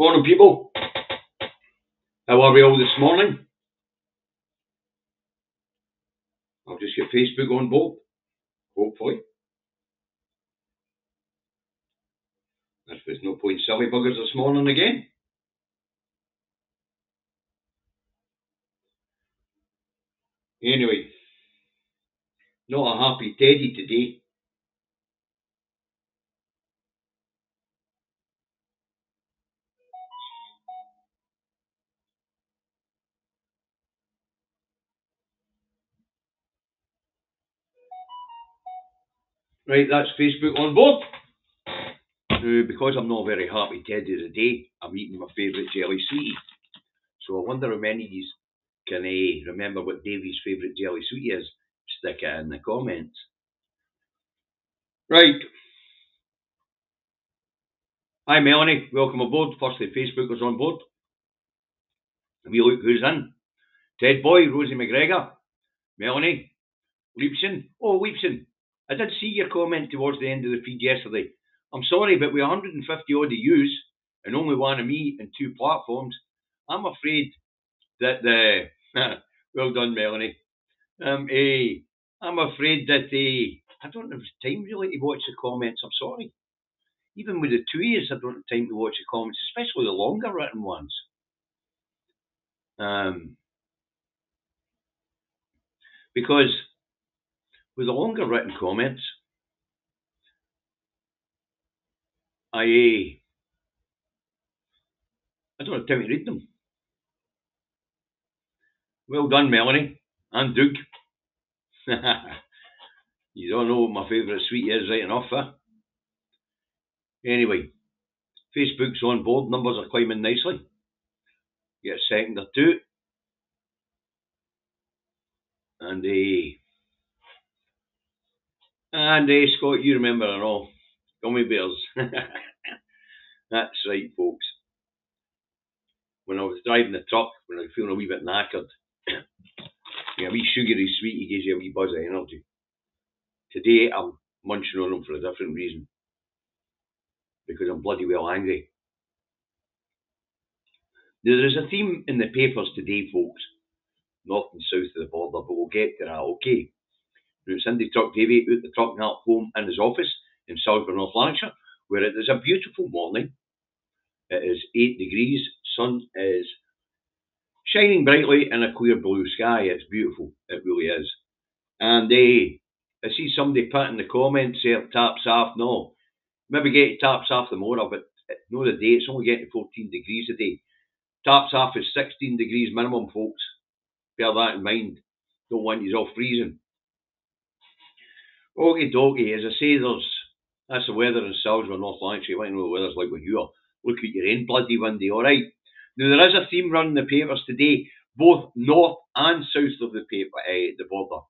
Morning, people. How are we all this morning? I'll just get Facebook on board, hopefully. If there's no point silly buggers this morning again. Anyway, not a happy Teddy today. Right, that's Facebook on board. Because I'm not very happy Teddy today, I'm eating my favourite jelly sweetie. So I wonder how many of you can remember what Davey's favourite jelly sweetie is. Stick it in the comments. Right. Hi Melanie, welcome aboard. Firstly, Facebook is on board. We look who's in. Ted Boy, Rosie McGregor, Melanie, Leipson. Oh, Leipson. I did see your comment towards the end of the feed yesterday. I'm sorry, but with 150 odd to use and only one of me and two platforms, I'm afraid that the well done, Melanie. I'm afraid that I don't have time really to watch the comments. I'm sorry. Even with the 2 years, I don't have time to watch the comments, especially the longer written ones. Because with the longer written comments, I don't have time to read them. Well done, Melanie and Duke. You don't know what my favourite sweetie is, right enough, huh? Anyway, Facebook's on board, numbers are climbing nicely. Get a second or two. And Scott, you remember and all. Gummy bears. That's right, folks. When I was driving the truck, when I was feeling a wee bit knackered, a wee sugary sweetie gives you a wee buzz of energy. Today, I'm munching on them for a different reason. Because I'm bloody well angry. There is a theme in the papers today, folks. North and south of the border, but we'll get to that, okay? Now, it's Cindy Truck Davey out the truck now home in his office in Salisbury, North Lanarkshire, where it is a beautiful morning. It is 8 degrees, sun is shining brightly in a clear blue sky. It's beautiful, it really is. And I see somebody put in the comments here, taps off. No, maybe get taps off tomorrow, but no the day, it's only getting to 14 degrees a day. Taps off is 16 degrees minimum, folks. Bear that in mind. Don't want you all freezing. Okie dokie, as I say, that's the weather in Salisbury, North Lanarkshire. You want to know what the weather's like with you. Look at your own bloody windy, alright? Now, there is a theme running the papers today, both north and south of the border.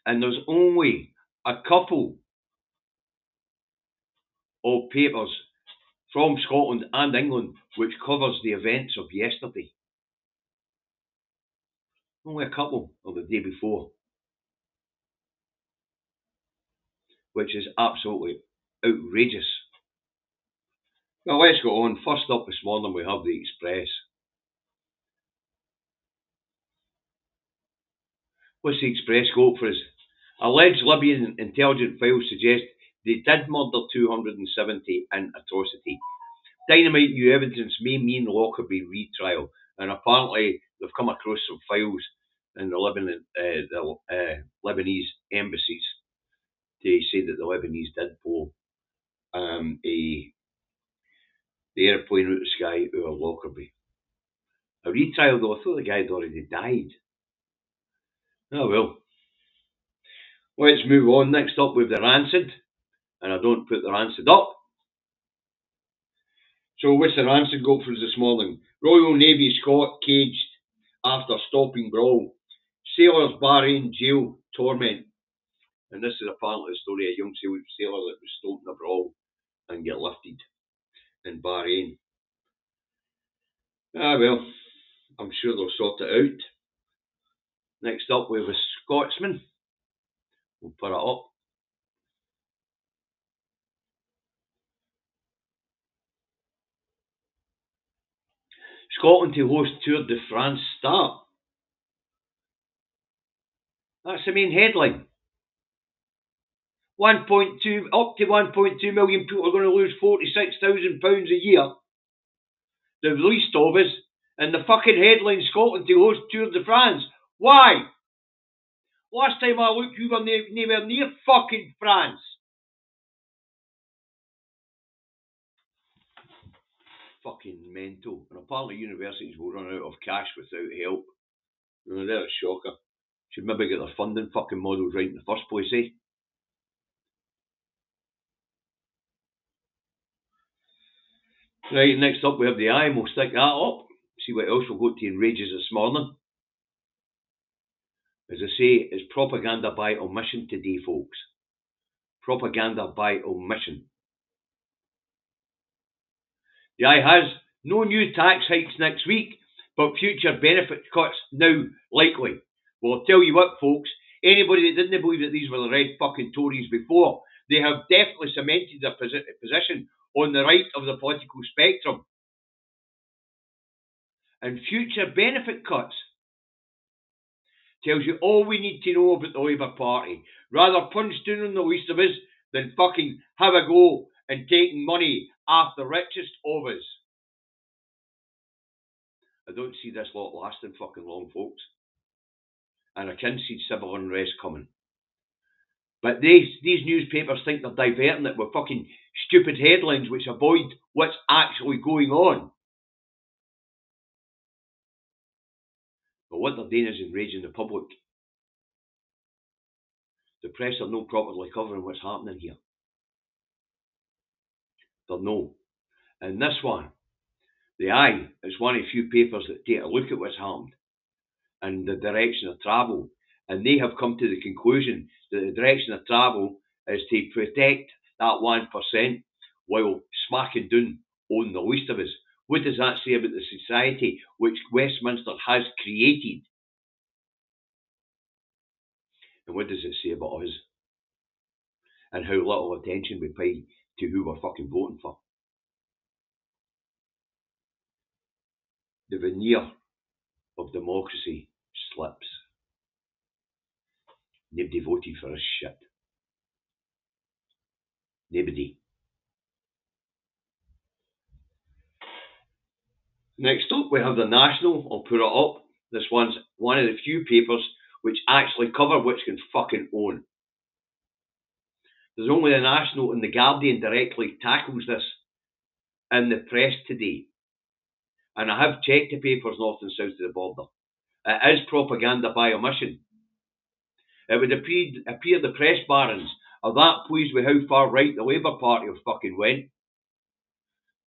And there's only a couple of papers from Scotland and England which covers the events of yesterday. Only a couple of the day before. Which is absolutely outrageous. Well, let's go on. First up this morning, we have the Express. What's the Express got for us? Alleged Libyan intelligence files suggest they did murder 270 in atrocity. Dynamite new evidence may mean Lockerbie retrial, and apparently they've come across some files in the Lebanese embassies to say that the Lebanese did pull the airplane out of the sky over Lockerbie. A retrial though, I thought the guy had already died. Oh well. Let's move on. Next up with the Rancid. And I don't put the Rancid up. So what's the Rancid got for us this morning? Royal Navy Scot caged after stopping brawl. Sailors Bahrain jail torment. And this is apparently the story of a young sailor that was stopped in a brawl and get lifted in Bahrain. Ah well, I'm sure they'll sort it out. Next up we have a Scotsman. We'll put it up. Scotland to host Tour de France start. That's the main headline. 1.2 up to 1.2 million people are going to lose £46,000 a year. The least of us, and the fucking headline Scotland to host Tour de France. Why? Last time I looked, we were nowhere near fucking France. Fucking mental. And apparently universities will run out of cash without help. You know, they're a shocker. Should maybe get their funding fucking models right in the first place, eh? Right, next up we have the eye, and we'll stick that up. See what else we'll go to in rages this morning. As I say, it's propaganda by omission today, folks. Propaganda by omission. The eye has no new tax hikes next week, but future benefit cuts now likely. Well, I'll tell you what, folks, anybody that didn't believe that these were the red fucking Tories before, they have definitely cemented their position on the right of the political spectrum. And future benefit cuts tells you all we need to know about the Labour Party. Rather punch down on the least of us than fucking have a go and taking money off the richest of us. I don't see this lot lasting fucking long, folks. And I can see civil unrest coming. But these newspapers think they're diverting it with fucking stupid headlines which avoid what's actually going on. But what they're doing is enraging the public. The press are not properly covering what's happening here. They're no. And this one, the Eye, is one of the few papers that take a look at what's happened and the direction of travel. And they have come to the conclusion that the direction of travel is to protect that 1% while smacking down on the least of us. What does that say about the society which Westminster has created? And what does it say about us? And how little attention we pay to who we're fucking voting for? The veneer of democracy slips. Nobody voted for this shit. Nobody. Next up, we have the National. I'll put it up. This one's one of the few papers which actually cover which can fucking own. There's only the National, and the Guardian directly tackles this in the press today. And I have checked the papers north and south of the border. It is propaganda by omission. It would appear the press barons are that pleased with how far right the Labour Party have fucking went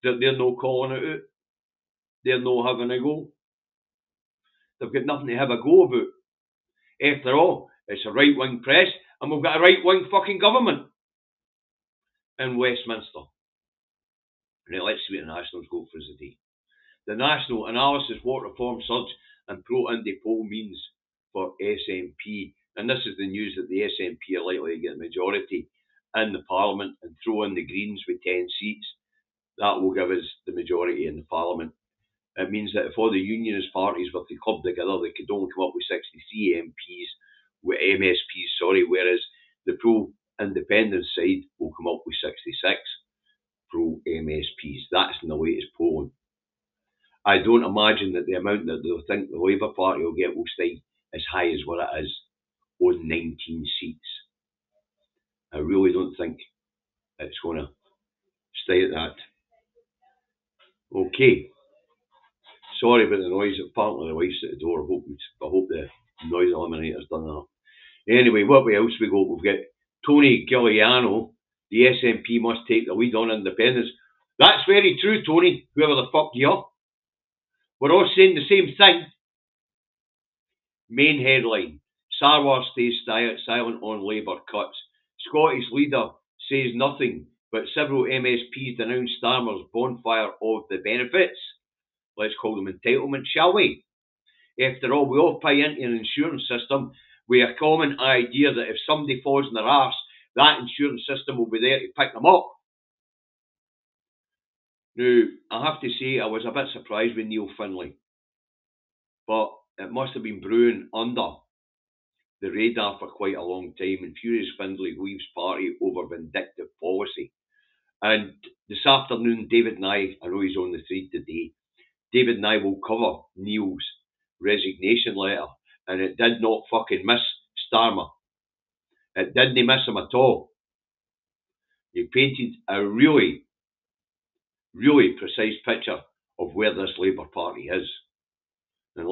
that they're no calling it out. They're no having a go. They've got nothing to have a go about. After all, it's a right-wing press, and we've got a right-wing fucking government in Westminster. Right, let's see what the Nationals go for today. The National analysis what reform surge and pro-Indy poll means for SNP. And this is the news that the SNP are likely to get a majority in the Parliament and throw in the Greens with 10 seats. That will give us the majority in the Parliament. It means that if all the unionist parties were to club together, they could only come up with 63 MSPs, whereas the pro-independence side will come up with 66 pro-MSPs. That's in the latest polling. I don't imagine that the amount that they'll think the Labour Party will get will stay as high as what it is on 19 seats. I really don't think it's going to stay at that. Okay. Sorry about the noise. Apparently the wife's at the door. I hope the noise eliminator's done that. Anyway, what else we got? We've got Tony Giuliano. The SNP must take the lead on independence. That's very true, Tony, whoever the fuck you are. We're all saying the same thing. Main headline. Sarwar stays silent on Labour cuts. Scottish leader says nothing, but several MSPs denounce Starmer's bonfire of the benefits. Let's call them entitlement, shall we? After all, we all pay into an insurance system with a common idea that if somebody falls in their arse, that insurance system will be there to pick them up. Now, I have to say, I was a bit surprised with Neil Findlay, but it must have been brewing under the radar for quite a long time, and Furious Findlay leaves party over vindictive policy. And this afternoon, David and I know he's on the thread today, David and I will cover Neil's resignation letter, and it did not fucking miss Starmer. It didn't miss him at all. He painted a really, really precise picture of where this Labour Party is. And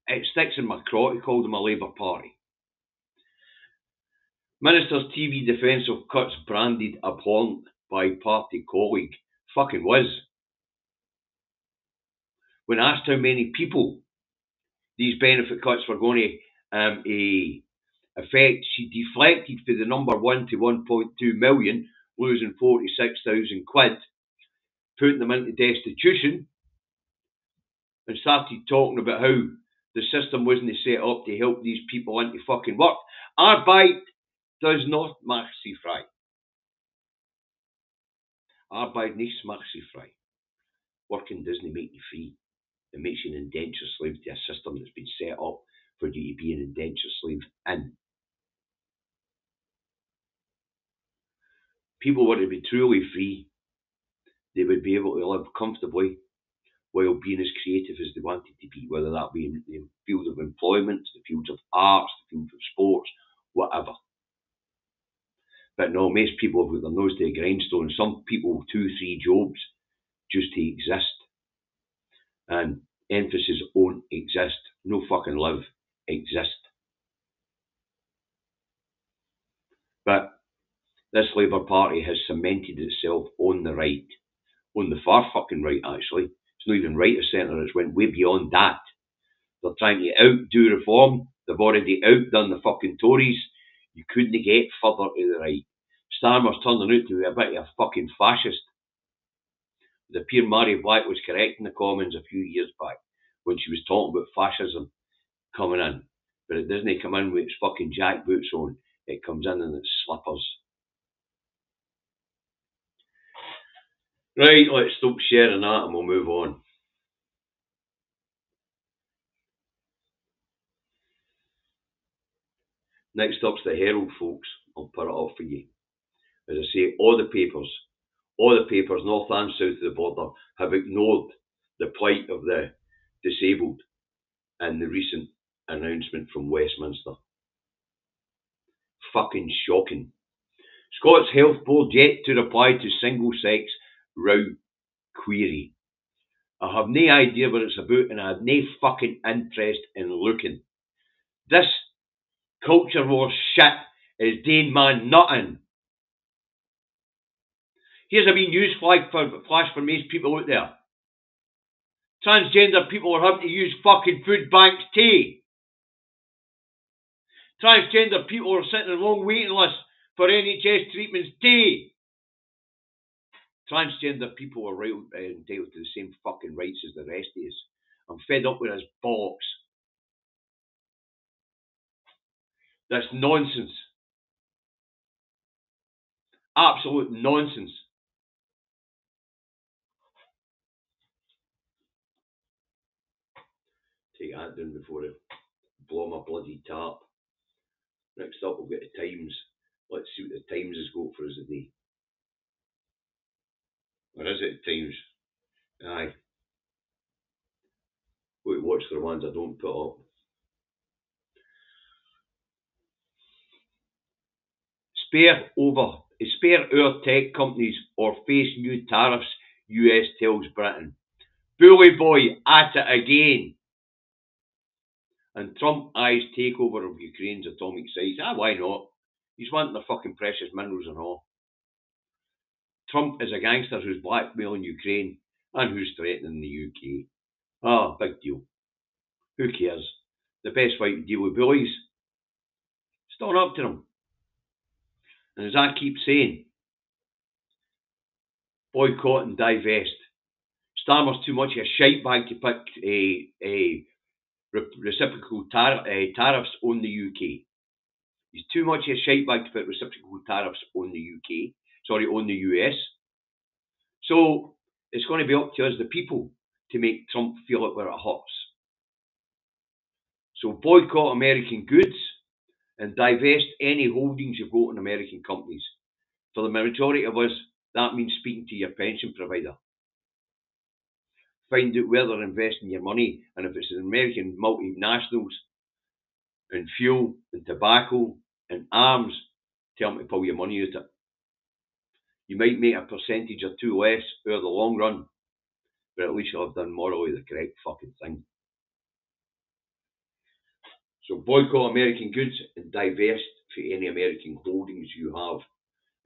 it sticks in my craw to call them a Labour Party. Minister's TV defence of cuts branded abhorrent by party colleague. Fucking was. When asked how many people these benefit cuts were going to affect, she deflected for the number 1 to 1.2 million, losing 46,000 quid, putting them into destitution, and started talking about how the system wasn't set up to help these people into fucking work. Arbeit does not macht sie frei. Arbeit nicht macht sie frei. Working doesn't make you free. It makes you an indentured slave to a system that's been set up for you to be an indentured slave in. People were to be truly free, they would be able to live comfortably while being as creative as they wanted to be, whether that be in the field of employment, the fields of arts, the fields of sports, whatever. But no, most people have got their nose to a grindstone. Some people 2-3 jobs just to exist. And emphasis on exist. No fucking live. Exist. But this Labour Party has cemented itself on the right. On the far fucking right, actually. It's not even right of centre, it's went way beyond that. They're trying to outdo reform. They've already outdone the fucking Tories. You couldn't get further to the right. Starmer's turning out to be a bit of a fucking fascist. The peer Mary Black was correct in the Commons a few years back when she was talking about fascism coming in. But it doesn't come in with its fucking jackboots on. It comes in its slippers. Right, let's stop sharing that and we'll move on. Next up's the Herald, folks. I'll put it up for you. As I say, all the papers, north and south of the border, have ignored the plight of the disabled in the recent announcement from Westminster. Fucking shocking. Scots Health Board yet to reply to single-sex row query. I have no idea what it's about and I have no fucking interest in looking. This culture war shit is doing man nothing. Here's a wee news flash for most people out there. Transgender people are having to use fucking food banks too. Transgender people are sitting in long waiting lists for NHS treatments too. Transgender people are entitled to the same fucking rights as the rest of us. I'm fed up with this bollocks. This nonsense. Absolute nonsense. Take that down before I blow my bloody tap. Next up, we'll get the Times. Let's see what the Times has got for us today. Or is it the Times? Aye. Wait, watch the ones I don't put up. Spare our tech companies or face new tariffs, US tells Britain. Bully boy at it again. And Trump eyes takeover of Ukraine's atomic sites. Why not? He's wanting the fucking precious minerals and all. Trump is a gangster who's blackmailing Ukraine and who's threatening the UK. Big deal. Who cares? The best way to deal with bullies. Stand up to them. And as I keep saying, boycott and divest. Starmer's too much of a shite bag to pick reciprocal tariffs on the UK. He's too much of a shite bag to put reciprocal tariffs on the UK. On the US. So it's going to be up to us, the people, to make Trump feel it where it hurts. So boycott American goods and divest any holdings you've got in American companies. For the majority of us, that means speaking to your pension provider. Find out where they're investing your money, and if it's in American multinationals and fuel and tobacco and arms, tell them to pull your money out of it. You might make a percentage or two less over the long run, but at least you'll have done morally the correct fucking thing. So boycott American goods and divest for any American holdings you have.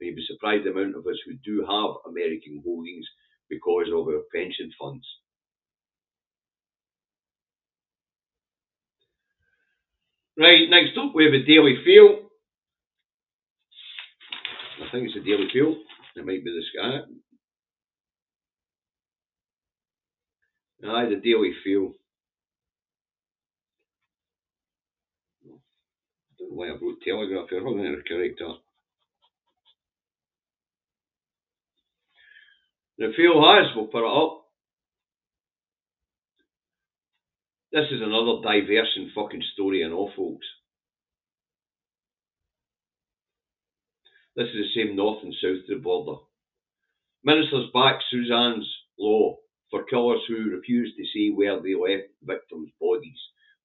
And you'd be surprised the amount of us who do have American holdings because of our pension funds. Right, next up we have a Daily Fail. I think it's a Daily Fail. It might be this guy. Aye, the Daily Fail. I don't know why I wrote Telegraph here. I'm going to correct that. The Fail has, we'll put it up. This is another diversion fucking story and all, folks. This is the same north and south to the border. Ministers back Suzanne's law for killers who refuse to say where they left victims' bodies.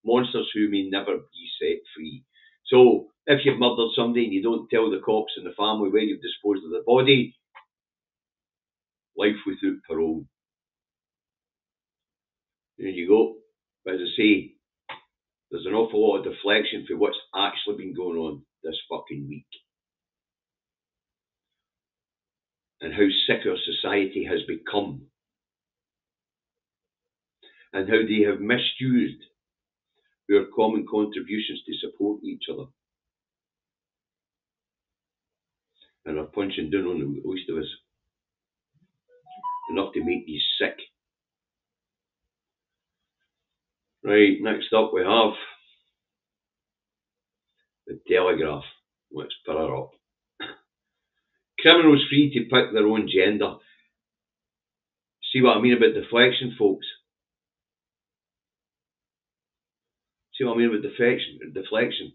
Monsters who may never be set free. So, if you've murdered somebody and you don't tell the cops and the family where you've disposed of the body, life without parole. There you go. But as I say, there's an awful lot of deflection for what's actually been going on this fucking week. And how sick our society has become. And how they have misused our common contributions to support each other. And are punching down on the least of us. Enough to make you sick. Right, next up we have the Telegraph. Let's put her up. Criminals free to pick their own gender. See what I mean about deflection, folks? See what I mean about deflection?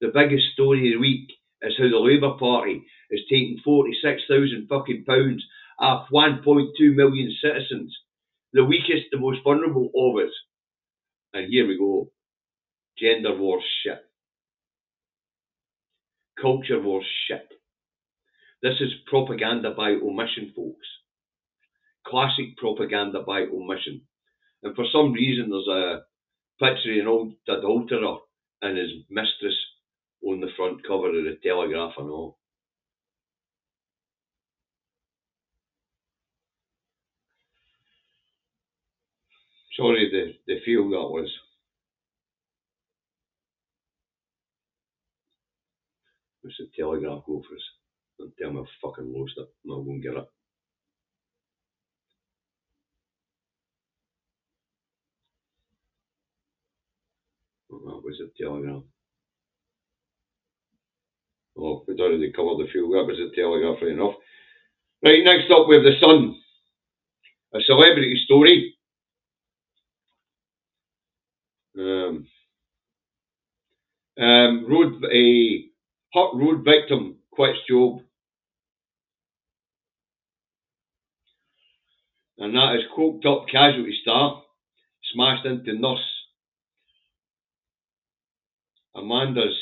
The biggest story of the week is how the Labour Party is taking £46,000 fucking pounds off 1.2 million citizens, the weakest, the most vulnerable of us. And here we go. Gender war shit. Culture war shit. This is propaganda by omission, folks. Classic propaganda by omission. And for some reason there's a picture of an old adulterer and his mistress on the front cover of the Telegraph and all. Sorry, the feel that was. What's the Telegraph go for us? Don't tell me I've fucking lost it. I'm not going to get it. That was the Telegraph. Oh, we'd already covered the field. That was the Telegraph, right enough. Right, next up we have the Sun. A celebrity story. A hot road victim quits job. And that is coked up casualty star smashed into nurse. Amanda's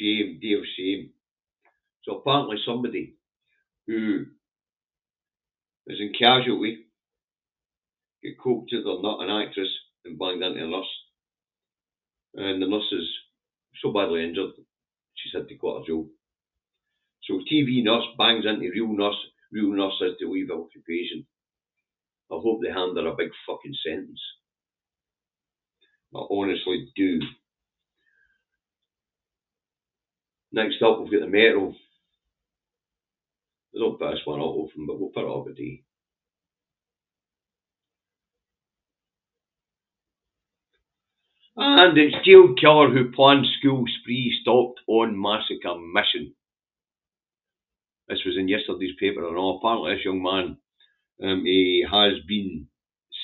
day of shame. So apparently somebody who is in casualty get coked to their nut, an actress, and banged into a nurse. And the nurse is so badly injured, she's had to quit her job. So TV nurse bangs into real nurse has to leave occupation. I hope they hand her a big fucking sentence. I honestly do. Next up, we've got the Metro. They don't put this one up often, but we'll put it up a day. And it's jailed killer who planned school spree stopped on massacre mission. This was in yesterday's paper and all. Apparently this young man, he has been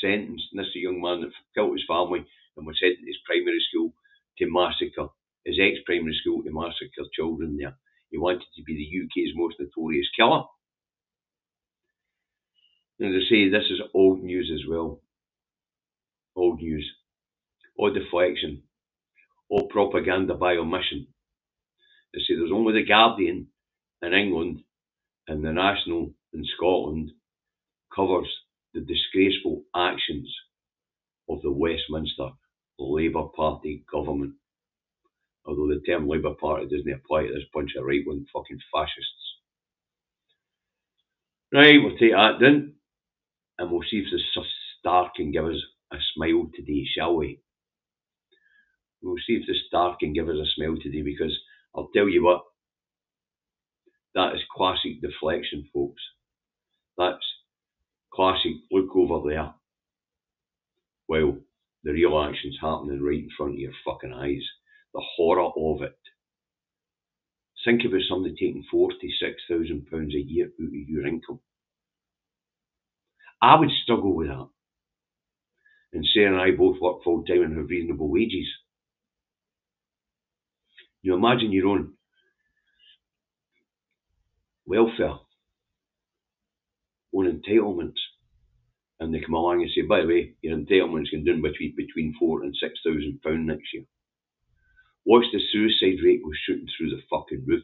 sentenced, and this is a young man that killed his family and was sent to his primary school to massacre, his ex-primary school to massacre children there. He wanted to be the UK's most notorious killer. And as I say, this is old news as well. Old news. All deflection. All propaganda by omission. They say there's only the Guardian in England and the National in Scotland covers the disgraceful actions of the Westminster Labour Party government. Although the term Labour Party doesn't apply to this bunch of right-wing fucking fascists. Right, we'll take that then, and we'll see if the star can give us a smile today, shall we? We'll see if the star can give us a smile today, because I'll tell you what, that is classic deflection, folks. That's classic look over there. Well, the real action's happening right in front of your fucking eyes. The horror of it. Think about somebody taking £46,000 a year out of your income. I would struggle with that. And Sarah and I both work full time and have reasonable wages. You imagine your own welfare, own entitlements, and they come along and say, by the way, your entitlements can down between £4,000 and £6,000 next year. Watch the suicide rate go shooting through the fucking roof.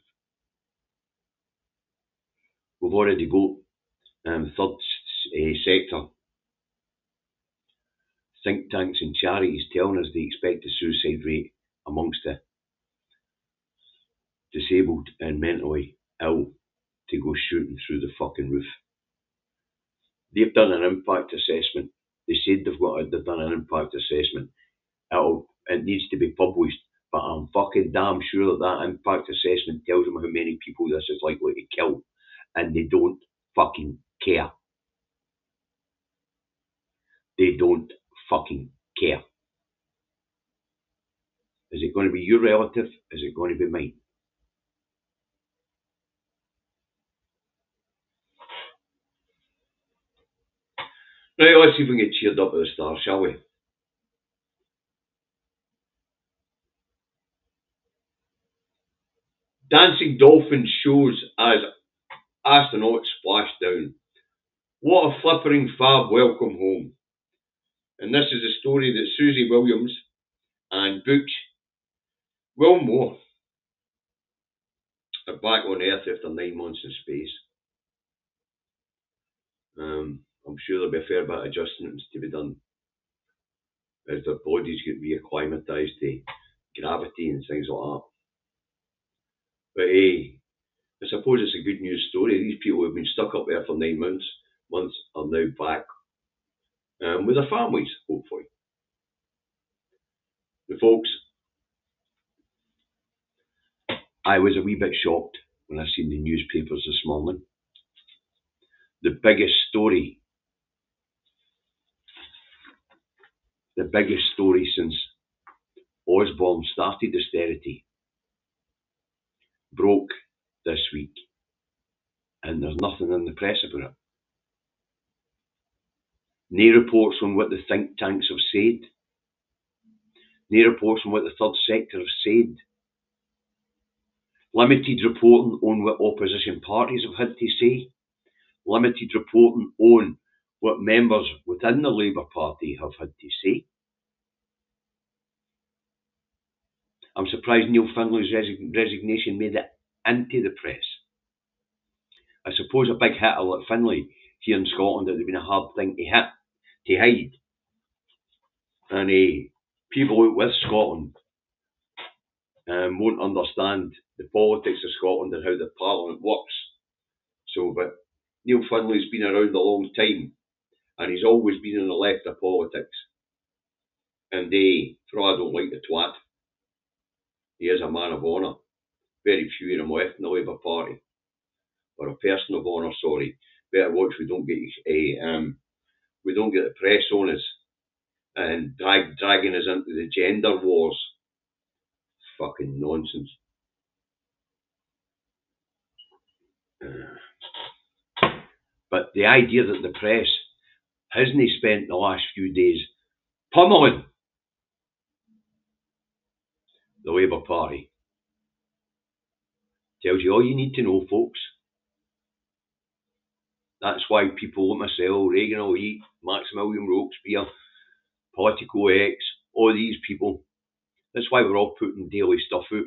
We've already got third sector think tanks and charities telling us they expect the suicide rate amongst the disabled and mentally ill to go shooting through the fucking roof. They've done an impact assessment. They said they've done an impact assessment. It needs to be published, but I'm fucking damn sure that impact assessment tells them how many people this is likely to kill, and they don't fucking care. They don't fucking care. Is it going to be your relative? Is it going to be mine? Right, let's see if we can get cheered up at the start, shall we? Dancing dolphin shows as astronauts splash down. What a flippering fab welcome home. And this is a story that Susie Williams and Butch Wilmore are back on Earth after 9 months in space. I'm sure there'll be a fair bit of adjustments to be done as their bodies get reacclimatised to gravity and things like that. But hey, I suppose it's a good news story. These people who have been stuck up there for 9 months are now back with their families, hopefully. The folks, I was a wee bit shocked when I seen the newspapers this morning. The biggest story since Osborne started austerity broke this week, and there's nothing in the press about it. No reports on what the think tanks have said. No reports on what the third sector have said. Limited reporting on what opposition parties have had to say. Limited reporting on what members within the Labour Party have had to say. I'm surprised Neil Findlay's resignation made it into the press. I suppose a big hitter like Findlay here in Scotland, it would have been a hard thing to hide. And people out with Scotland won't understand the politics of Scotland and how the Parliament works. But Neil Findlay's been around a long time, and he's always been on the left of politics. And for all I don't like the twat, he is a man of honour. Very few of them left in the Labour Party. Or a person of honour, sorry. Better watch we don't get the press on us and dragging us into the gender wars. Fucking nonsense. But the idea that the press hasn't spent the last few days pummeling the Labour Party tells you all you need to know, folks. That's why people like myself, Reagan Elite, Maximilian Robespierre, Political X, all these people, that's why we're all putting daily stuff out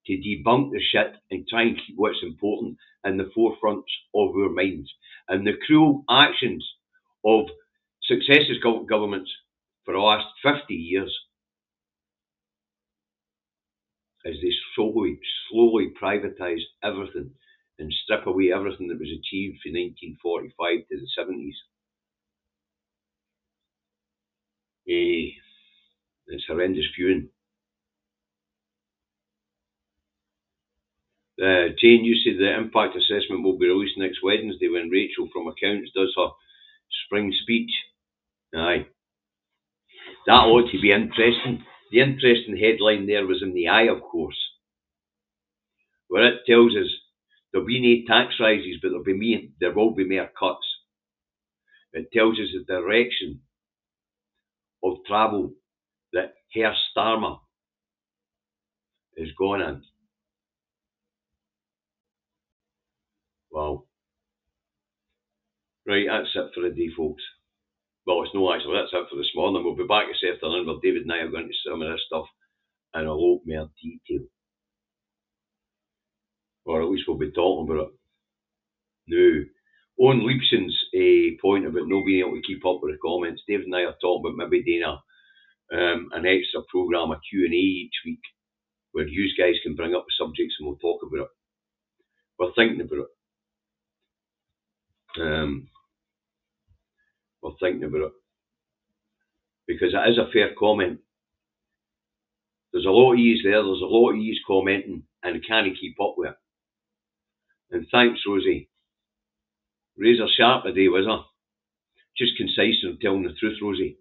to debunk the shit and try and keep what's important in the forefronts of our minds. And the cruel actions of successive governments for the last 50 years as they slowly privatised everything and strip away everything that was achieved from 1945 to the 70s. It's horrendous viewing. Jane, you said the impact assessment will be released next Wednesday when Rachel from Accounts does her spring speech. Aye. That ought to be interesting. The interesting headline there was in the Eye, of course, where it tells us there'll be no tax rises, but there will be more cuts. It tells us the direction of travel that Herr Starmer is going in. Wow. Right, that's it for the day, folks. Well, it's no actually, that's it for this morning. We'll be back this afternoon where David and I are going to some of this stuff in a lot more detail. Or at least we'll be talking about it. Now, on Leibson's point about not being able to keep up with the comments, David and I are talking about maybe doing an extra programme, a Q&A each week, where you guys can bring up the subjects and we'll talk about it. We're thinking about it. We're thinking about it. Because it is a fair comment. There's a lot of yous there, there's a lot of yous commenting and can't keep up with it. And thanks, Rosie. Razor sharp today, was her? Just concise and telling the truth, Rosie.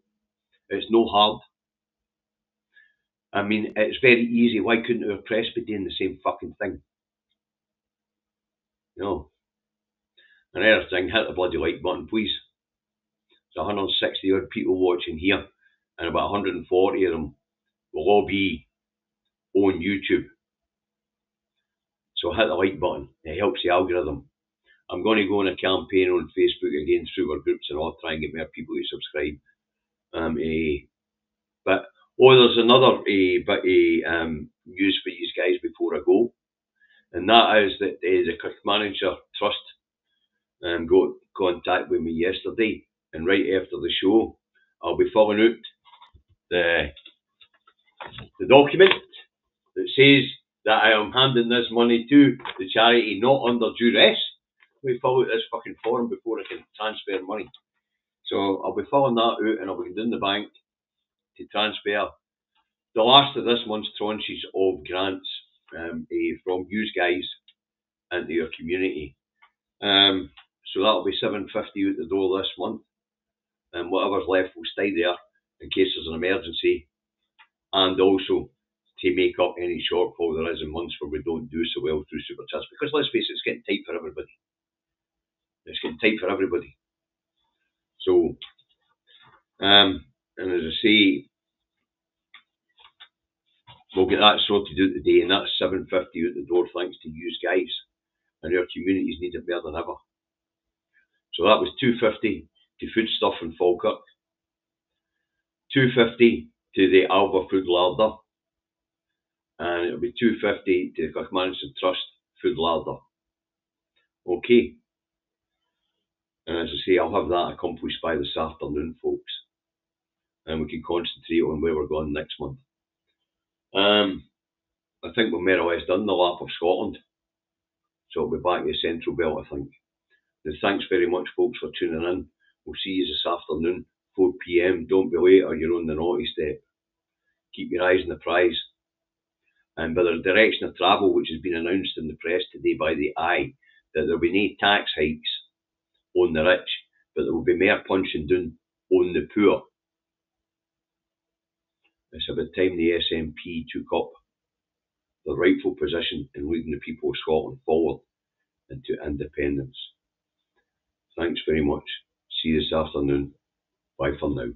It's no hard. I mean, it's very easy. Why couldn't our press be doing the same fucking thing? You know. Another thing, hit the bloody like button, please. There's 160 odd people watching here, and about 140 of them will all be on YouTube. So hit the like button. It helps the algorithm. I'm going to go on a campaign on Facebook again through our groups and I'll try and get more people to subscribe. But there's another bit of news for you guys before I go, and that is that the Quick Manager Trust got contact with me yesterday, and right after the show, I'll be filling out the document that says that I am handing this money to the charity not under duress. We fill out this fucking form before I can transfer money. So I'll be filling that out and I'll be going down the bank to transfer the last of this month's tranches of grants from you guys into your community. So that'll be $750 out the door this month, and whatever's left will stay there in case there's an emergency, and also to make up any shortfall there is in months where we don't do so well through super chats. Because let's face it, it's getting tight for everybody. It's getting tight for everybody. So, and as I say, we'll get that sorted out today, and that's $750 out the door thanks to you guys, and our communities need it more than ever. So that was $250 to Foodstuff in Falkirk, $250 to the Alba Food Larder, and it'll be $250 to the Quick Management Trust Food Larder. Okay. And as I say, I'll have that accomplished by this afternoon, folks. And we can concentrate on where we're going next month. I think we're more or less done the lap of Scotland. So we'll be back to the Central Belt, I think. And thanks very much, folks, for tuning in. We'll see you this afternoon, 4 p.m. Don't be late or you're on the naughty step. Keep your eyes on the prize. And by the direction of travel, which has been announced in the press today by the Eye, that there'll be no tax hikes on the rich, but there will be more punching down on the poor. It's about time the SNP took up the rightful position in leading the people of Scotland forward into independence. Thanks very much. See you this afternoon. Bye for now.